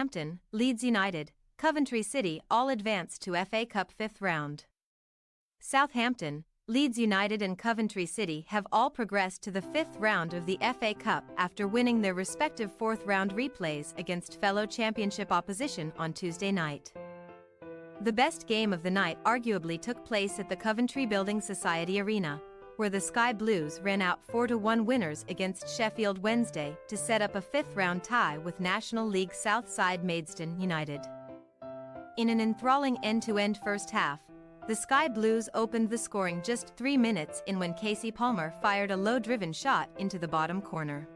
Southampton, Leeds United, Coventry City all advanced to FA Cup 5th round. Southampton, Leeds United and Coventry City have all progressed to the 5th round of the FA Cup after winning their respective 4th round replays against fellow championship opposition on Tuesday night. The best game of the night arguably took place at the Coventry Building Society Arena, where the Sky Blues ran out 4-1 winners against Sheffield Wednesday to set up a 5th round tie with National League South side Maidstone United. In an enthralling end-to-end first half, the Sky Blues opened the scoring just 3 minutes in when Casey Palmer fired a low-driven shot into the bottom corner.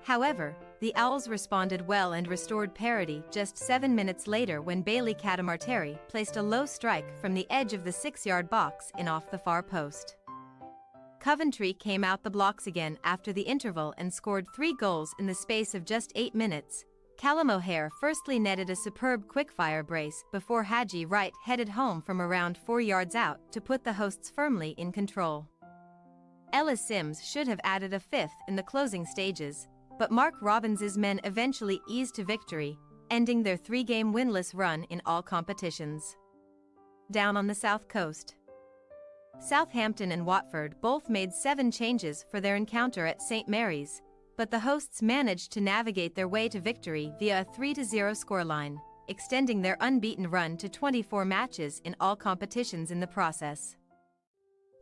However, the Owls responded well and restored parity just 7 minutes later when Bailey Catamarteri placed a low strike from the edge of the 6-yard box in off the far post. Coventry came out the blocks again after the interval and scored 3 goals in the space of just 8 minutes. Callum O'Hare firstly netted a superb quickfire brace before Haji Wright headed home from around 4 yards out to put the hosts firmly in control. Ellis Sims should have added a 5th in the closing stages, but Mark Robbins's men eventually eased to victory, ending their 3-game winless run in all competitions. Down on the south coast, Southampton and Watford both made 7 changes for their encounter at St Mary's, but the hosts managed to navigate their way to victory via a 3-0 scoreline, extending their unbeaten run to 24 matches in all competitions in the process.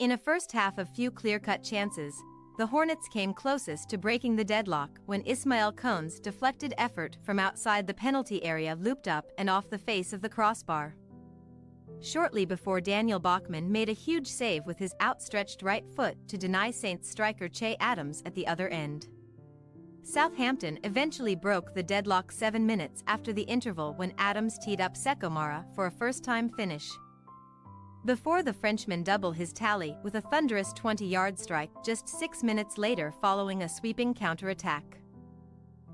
In a first half of few clear-cut chances, the Hornets came closest to breaking the deadlock when Ismail Kone's deflected effort from outside the penalty area looped up and off the face of the crossbar. Shortly before, Daniel Bachmann made a huge save with his outstretched right foot to deny Saints striker Che Adams at the other end. Southampton eventually broke the deadlock 7 minutes after the interval when Adams teed up Sekomara for a first-time finish, before the Frenchman doubled his tally with a thunderous 20-yard strike just 6 minutes later following a sweeping counter-attack.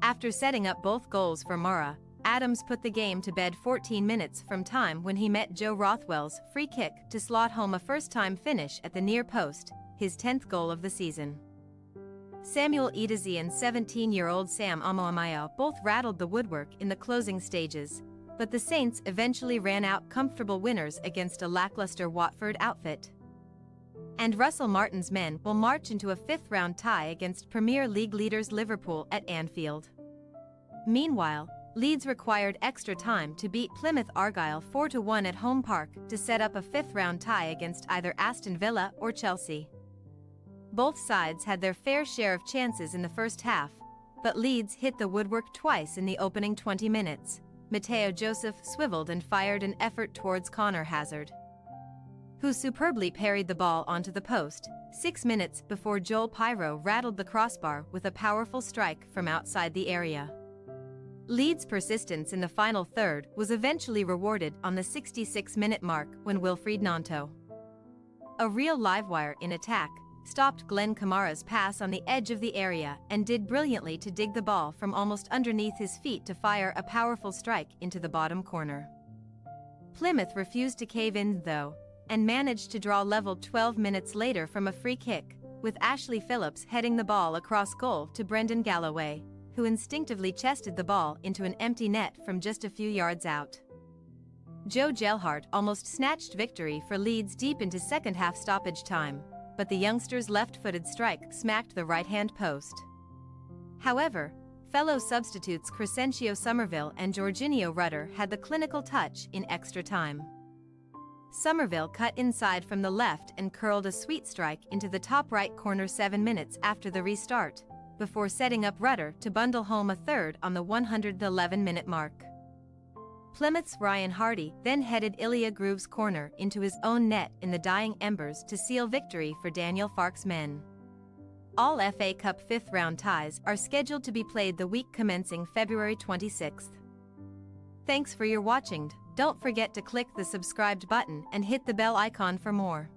After setting up both goals for Mara, Adams put the game to bed 14 minutes from time when he met Joe Rothwell's free kick to slot home a first-time finish at the near post, his 10th goal of the season. Samuel Edazi and 17-year-old Sam Amoamayo both rattled the woodwork in the closing stages, but the Saints eventually ran out comfortable winners against a lackluster Watford outfit. And Russell Martin's men will march into a 5th round tie against Premier League leaders Liverpool at Anfield. Meanwhile, Leeds required extra time to beat Plymouth Argyle 4-1 at Home Park to set up a 5th round tie against either Aston Villa or Chelsea. Both sides had their fair share of chances in the first half, but Leeds hit the woodwork twice in the opening 20 minutes. Mateo Joseph swiveled and fired an effort towards Connor Hazard, who superbly parried the ball onto the post, 6 minutes before Joel Pyro rattled the crossbar with a powerful strike from outside the area. Leeds' persistence in the final third was eventually rewarded on the 66-minute mark when Wilfried Gnonto, a real livewire in attack, stopped Glenn Kamara's pass on the edge of the area and did brilliantly to dig the ball from almost underneath his feet to fire a powerful strike into the bottom corner. Plymouth refused to cave in though, and managed to draw level 12 minutes later from a free kick, with Ashley Phillips heading the ball across goal to Brendan Galloway, who instinctively chested the ball into an empty net from just a few yards out. Joe Gelhardt almost snatched victory for Leeds deep into second-half stoppage time, but the youngster's left-footed strike smacked the right-hand post. However, fellow substitutes Crescencio Somerville and Jorginho Rutter had the clinical touch in extra time. Somerville cut inside from the left and curled a sweet strike into the top right corner 7 minutes after the restart, before setting up Rutter to bundle home a third on the 111-minute mark. Plymouth's Ryan Hardy then headed Ilya Groove's corner into his own net in the dying embers to seal victory for Daniel Farke's men. All FA Cup 5th round ties are scheduled to be played the week commencing February 26th. Thanks for your watching. Don't forget to click the subscribed button and hit the bell icon for more.